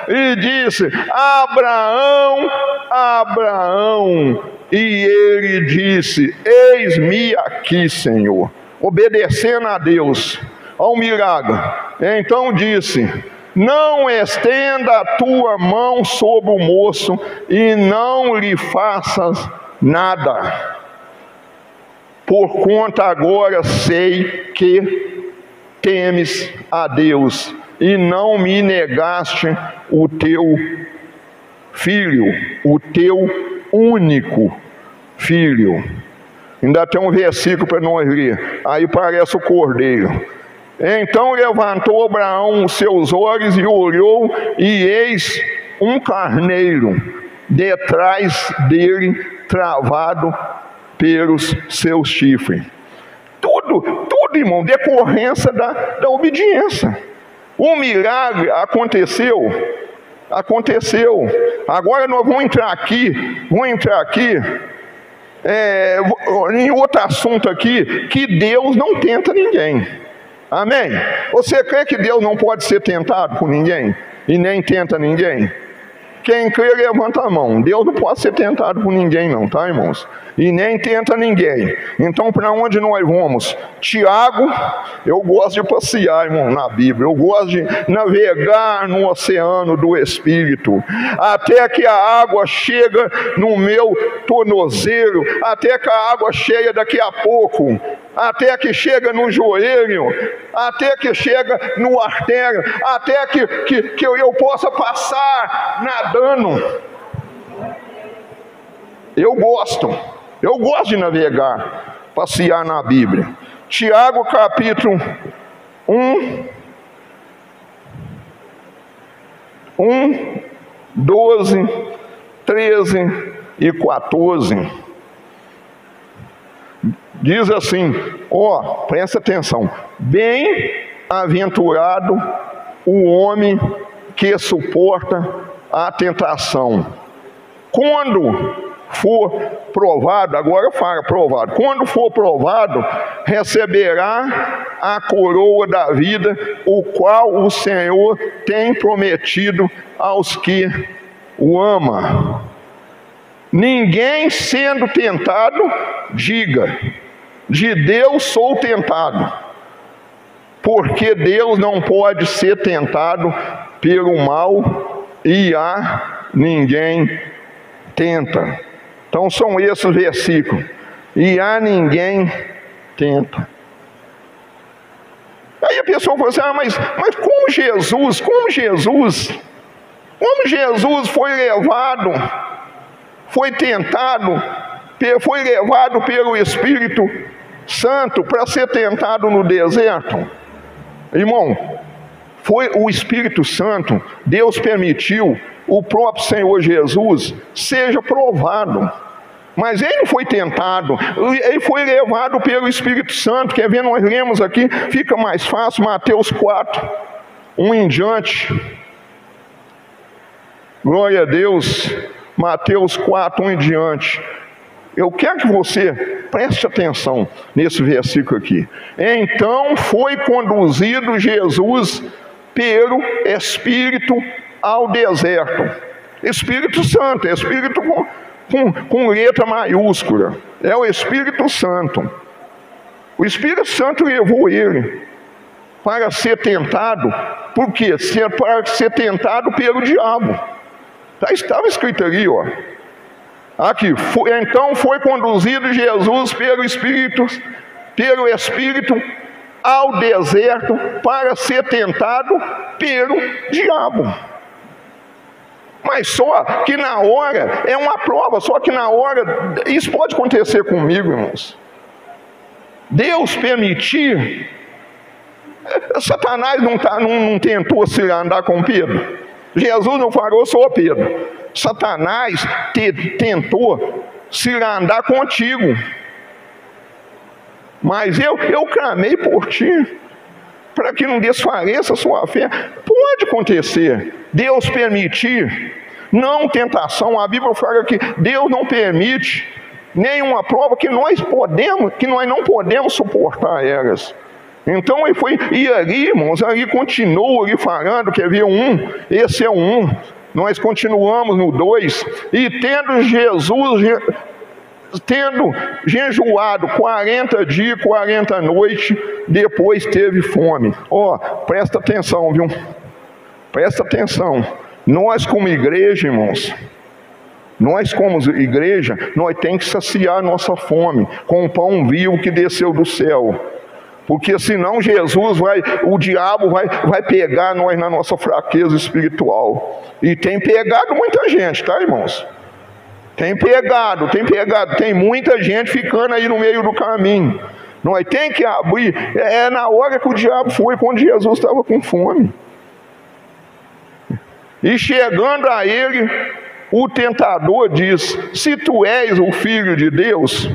e disse: Abraão, Abraão. E ele disse: eis-me aqui, Senhor. Obedecendo a Deus, ao milagre. Então disse: não estenda a tua mão sobre o moço e não lhe faças nada, porquanto agora sei que temes a Deus e não me negaste o teu filho, o teu único filho. Ainda tem um versículo para nós ler, aí parece o cordeiro. Então levantou Abraão os seus olhos e olhou, e eis um carneiro detrás dele, travado pelos seus chifres. Tudo, irmão, decorrência da obediência. O milagre aconteceu. Agora nós vamos entrar aqui em outro assunto aqui, que Deus não tenta ninguém. Amém? Você crê que Deus não pode ser tentado por ninguém? E nem tenta ninguém? Quem crê, levanta a mão. Deus não pode ser tentado por ninguém não, tá, irmãos? E nem tenta ninguém. Então, para onde nós vamos? Tiago, eu gosto de passear, irmão, na Bíblia. Eu gosto de navegar no oceano do Espírito. Até que a água chega no meu tornozelo. Até que a água cheia daqui a pouco. Até que chega no joelho, até que chega no artério, até que eu possa passar nadando. Eu gosto de navegar, passear na Bíblia. Tiago capítulo 1, 12, 13 e 14. Diz assim, presta atenção: bem-aventurado o homem que suporta a tentação. Quando for provado, agora fala provado, quando for provado, receberá a coroa da vida, o qual o Senhor tem prometido aos que o amam. Ninguém sendo tentado, diga: de Deus sou tentado, porque Deus não pode ser tentado pelo mal, e a ninguém tenta. Então são esses os versículos. E a ninguém tenta. Aí a pessoa fala assim: mas como Jesus foi levado, foi tentado, foi levado pelo Espírito Santo para ser tentado no deserto? Irmão, foi o Espírito Santo, Deus permitiu o próprio Senhor Jesus seja provado, mas ele não foi tentado, ele foi levado pelo Espírito Santo. Quer ver? Nós lemos aqui, fica mais fácil, Mateus 4, 1 em diante. Glória a Deus. Mateus 4, 1 em diante. Eu quero que você preste atenção nesse versículo aqui. Então foi conduzido Jesus pelo Espírito ao deserto. Espírito Santo, Espírito com letra maiúscula. É o Espírito Santo. O Espírito Santo levou ele para ser tentado. Por quê? Para ser tentado pelo diabo. Estava escrito ali, aqui, então foi conduzido Jesus pelo Espírito ao deserto para ser tentado pelo diabo. Mas só que na hora, é uma prova, só que na hora, isso pode acontecer comigo, irmãos. Deus permitir, Satanás não tentou se andar com Pedro. Jesus não falou: sou Pedro. Satanás tentou se andar contigo. Mas eu clamei por ti, para que não desfaleça a sua fé. Pode acontecer, Deus permitir, não tentação. A Bíblia fala que Deus não permite nenhuma prova que nós não podemos suportar elas. Então ele foi, e ali, irmãos, ali continua ali falando, quer ver esse é o 1, nós continuamos no 2, e tendo jejuado 40 dias, 40 noites, depois teve fome. Presta atenção, viu? Presta atenção. Nós como igreja, irmãos, nós temos que saciar nossa fome com o pão vivo que desceu do céu. Porque senão o diabo vai pegar nós na nossa fraqueza espiritual. E tem pegado muita gente, tá, irmãos? Tem pegado. Tem muita gente ficando aí no meio do caminho. Nós temos que abrir. É na hora que o diabo foi, quando Jesus estava com fome. E chegando a ele, o tentador diz: se tu és o Filho de Deus,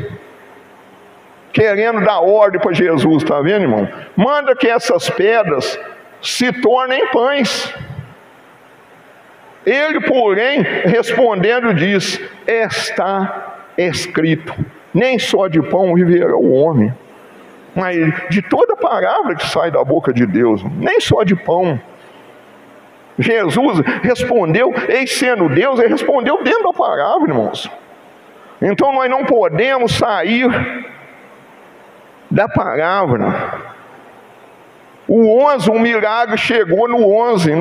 querendo dar ordem para Jesus, está vendo, irmão? Manda que essas pedras se tornem pães. Ele, porém, respondendo, diz: está escrito, nem só de pão viverá o homem, mas de toda palavra que sai da boca de Deus, nem só de pão. Jesus respondeu, eis sendo Deus, ele respondeu dentro da palavra, irmãos. Então nós não podemos sair da palavra. O 11, um milagre chegou no 11,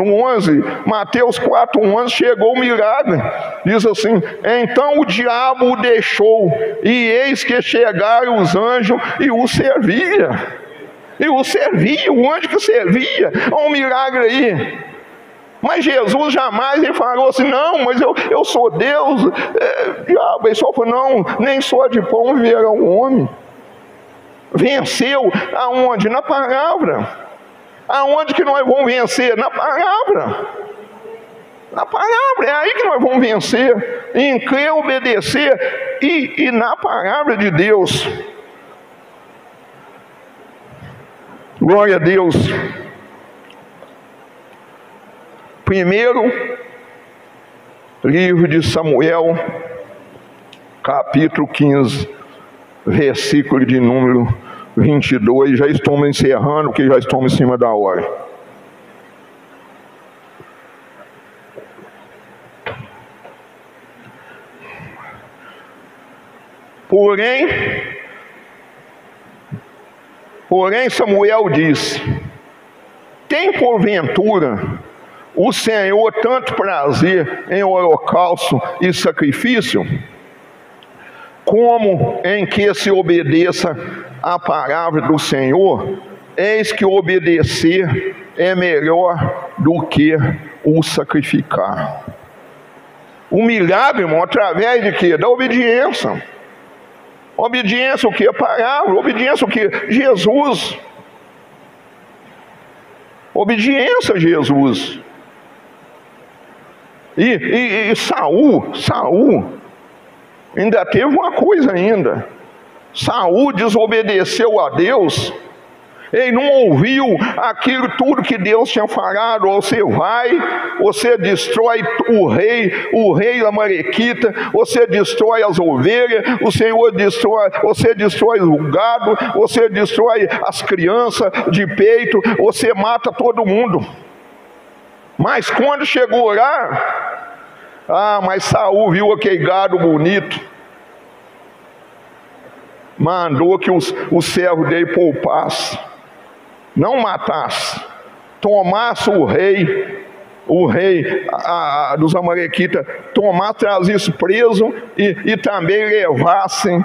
Mateus 4:11, chegou o milagre. Diz assim: então o diabo o deixou, e eis que chegaram os anjos e o servia. O anjo que servia. Olha um milagre aí. Mas Jesus jamais ele falou assim: não, mas eu sou Deus. Diabo, ele só falou: não, nem só de pão viverá o homem. Venceu aonde? Na palavra. Aonde que nós vamos vencer? Na palavra. Na palavra, é aí que nós vamos vencer. Em crer, obedecer e na palavra de Deus. Glória a Deus. Primeiro livro de Samuel, capítulo 15, versículo de número 22. Já estamos encerrando, porque já estamos em cima da hora. Porém Samuel disse: tem porventura o Senhor tanto prazer em holocausto e sacrifício, como em que se obedeça a palavra do Senhor? Eis que obedecer é melhor do que o sacrificar. O milagre, irmão, através de quê? Da obediência. Obediência o quê? A palavra. Obediência o quê? Jesus. Obediência a Jesus. E Saul ainda teve uma coisa ainda. Saul desobedeceu a Deus. Ele não ouviu aquilo tudo que Deus tinha falado. Você destrói o rei Amalequita, você destrói as ovelhas, você destrói o gado, você destrói as crianças de peito, você mata todo mundo. Mas quando chegou lá, mas Saul viu aquele gado bonito, mandou que o servo dele poupasse, não matasse, tomasse o rei dos amalequitas, tomasse, trazesse preso e também levassem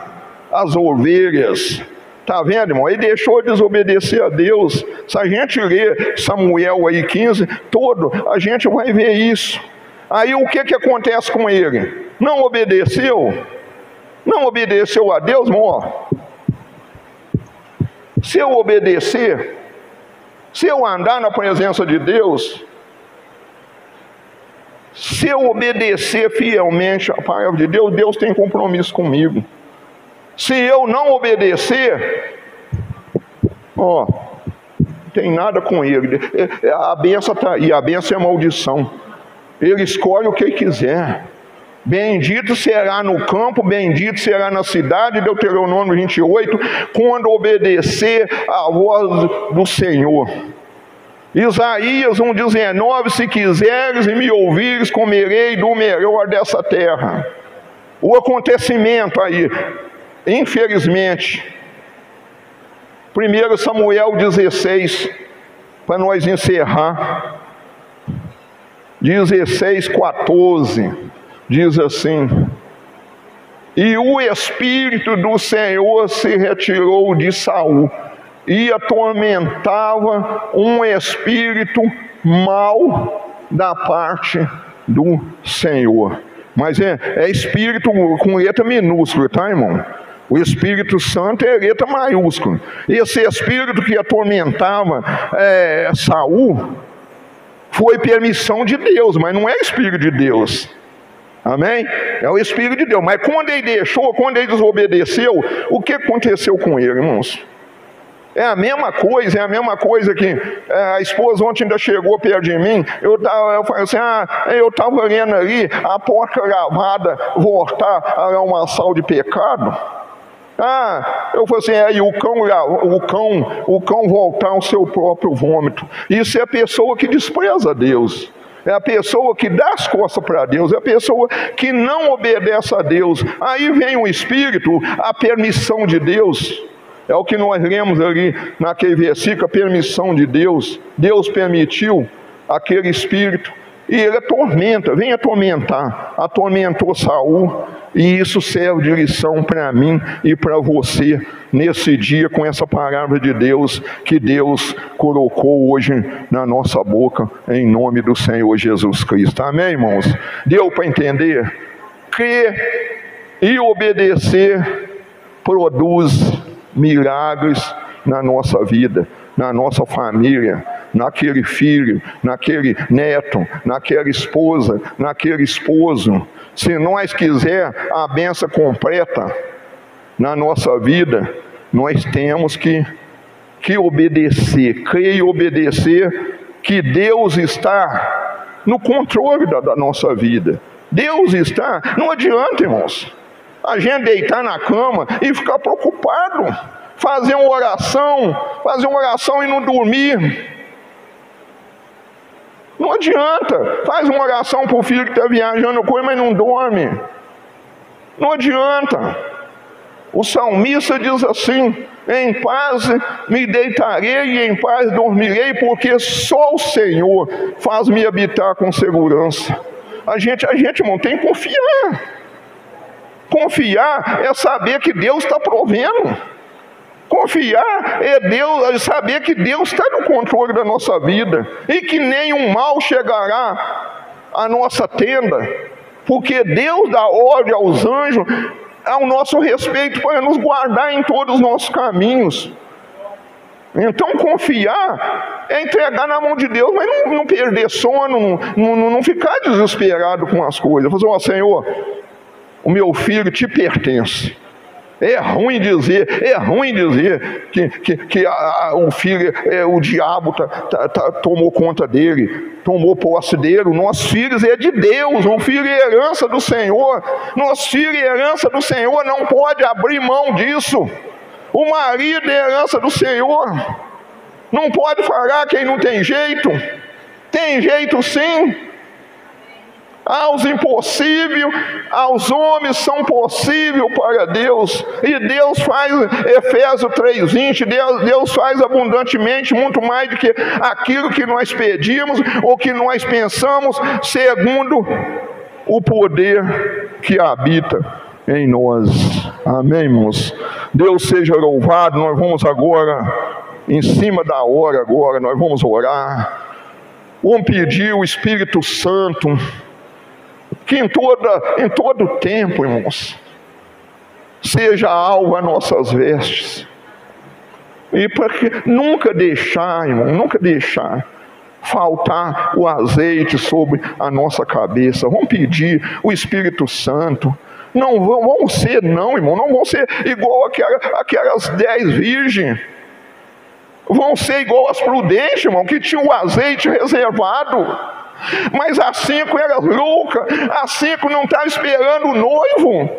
as ovelhas. Está vendo, irmão? Ele deixou de desobedecer a Deus. Se a gente ler Samuel aí 15, a gente vai ver isso. Aí o que acontece com ele? Não obedeceu? Não obedeceu a Deus, irmão? Se eu obedecer, se eu andar na presença de Deus, se eu obedecer fielmente a palavra de Deus, Deus tem compromisso comigo. Se eu não obedecer, não tem nada com ele. A bênção está aí, a bênção é maldição. Ele escolhe o que ele quiser. Bendito será no campo, bendito será na cidade, Deuteronômio 28, quando obedecer à voz do Senhor. Isaías 1,19, se quiseres e me ouvires, comerei do melhor dessa terra. O acontecimento aí, infelizmente, 1 Samuel 16, para nós encerrar. 16:14, diz assim: e o Espírito do Senhor se retirou de Saul, e atormentava um espírito mau da parte do Senhor. Mas é espírito com letra minúscula, tá, irmão? O Espírito Santo é letra maiúscula. Esse espírito que atormentava Saul foi permissão de Deus, mas não é espírito de Deus. Amém? É o Espírito de Deus. Mas quando ele deixou, quando ele desobedeceu, o que aconteceu com ele, irmãos? É a mesma coisa que a esposa ontem ainda chegou perto de mim. Eu falei assim: eu estava lendo ali a porca lavada voltar a lamaçal de pecado. Eu falei assim: e o cão voltar ao seu próprio vômito. Isso é a pessoa que despreza Deus. É a pessoa que dá as costas para Deus, é a pessoa que não obedece a Deus. Aí vem o Espírito, a permissão de Deus. É o que nós lemos ali naquele versículo, a permissão de Deus. Deus permitiu aquele Espírito e ele vem atormentar. Atormentou Saul, e isso serve de lição para mim e para você nesse dia, com essa palavra de Deus que Deus colocou hoje na nossa boca, em nome do Senhor Jesus Cristo. Amém, irmãos? Deu para entender? Crer e obedecer produz milagres na nossa vida, na nossa família, naquele filho, naquele neto, naquela esposa, naquele esposo. Se nós quiser a bênção completa na nossa vida, nós temos que obedecer, crer e obedecer que Deus está no controle da nossa vida. Deus está. Não adianta, irmãos, a gente deitar na cama e ficar preocupado, fazer uma oração e não dormir. Não adianta. Faz uma oração para o filho que está viajando, mas não dorme. Não adianta. O salmista diz assim: em paz me deitarei e em paz dormirei, porque só o Senhor faz-me habitar com segurança. A gente, irmão, tem que confiar. Confiar é saber que Deus está provendo. Confiar é saber que Deus está no controle da nossa vida e que nenhum mal chegará à nossa tenda, porque Deus dá ordem aos anjos ao nosso respeito para nos guardar em todos os nossos caminhos. Então confiar é entregar na mão de Deus, mas não perder sono, não ficar desesperado com as coisas. Fazer: ó Senhor, o meu filho te pertence. É ruim dizer que o filho, o diabo tomou conta dele, tomou posse dele. O nosso filho é de Deus, o filho é herança do Senhor. Nosso filho é herança do Senhor, não pode abrir mão disso. O marido é herança do Senhor, não pode falar que não tem jeito. Tem jeito sim. Aos impossíveis, aos homens são possíveis para Deus. E Deus faz, Efésios 3:20, Deus faz abundantemente, muito mais do que aquilo que nós pedimos ou que nós pensamos, segundo o poder que habita em nós. Amém, irmãos? Deus seja louvado. Nós vamos agora, em cima da hora agora, nós vamos orar. Vamos pedir o Espírito Santo, que em todo tempo, irmãos, seja alvo a nossas vestes. E para que nunca deixar, irmão, nunca deixar faltar o azeite sobre a nossa cabeça. Vamos pedir o Espírito Santo. Não vamos ser, irmão, não vão ser igual aquelas 10 virgens. Vão ser igual as prudentes, irmão, que tinham o azeite reservado. Mas as 5 eram loucas, as 5 não estavam esperando o noivo.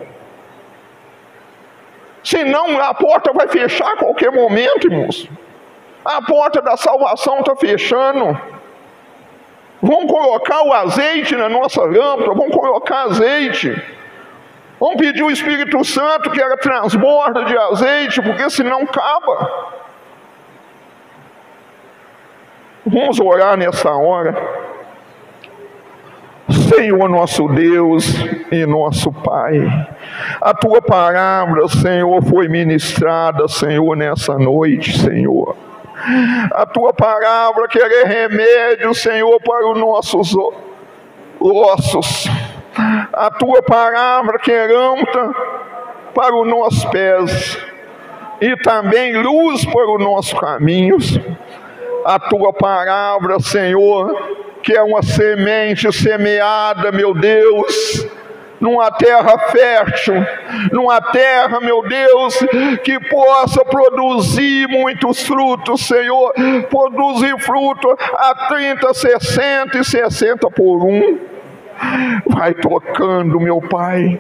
Senão a porta vai fechar a qualquer momento, irmãos. A porta da salvação está fechando. Vamos colocar o azeite na nossa lâmpada, vamos colocar azeite. Vamos pedir o Espírito Santo que ela transborda de azeite, porque senão acaba. Vamos orar nessa hora. Senhor nosso Deus e nosso Pai, a Tua palavra, Senhor, foi ministrada, Senhor, nessa noite, Senhor. A Tua palavra que é remédio, Senhor, para os nossos ossos. A Tua palavra que é lâmpada para os nossos pés e também luz para os nossos caminhos. A Tua palavra, Senhor, que é uma semente semeada, meu Deus, numa terra fértil, numa terra, meu Deus, que possa produzir muitos frutos, Senhor, produzir fruto a 30, 60 e 60 por um. Vai tocando, meu Pai,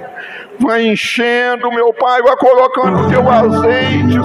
vai enchendo, meu Pai, vai colocando o Teu azeite,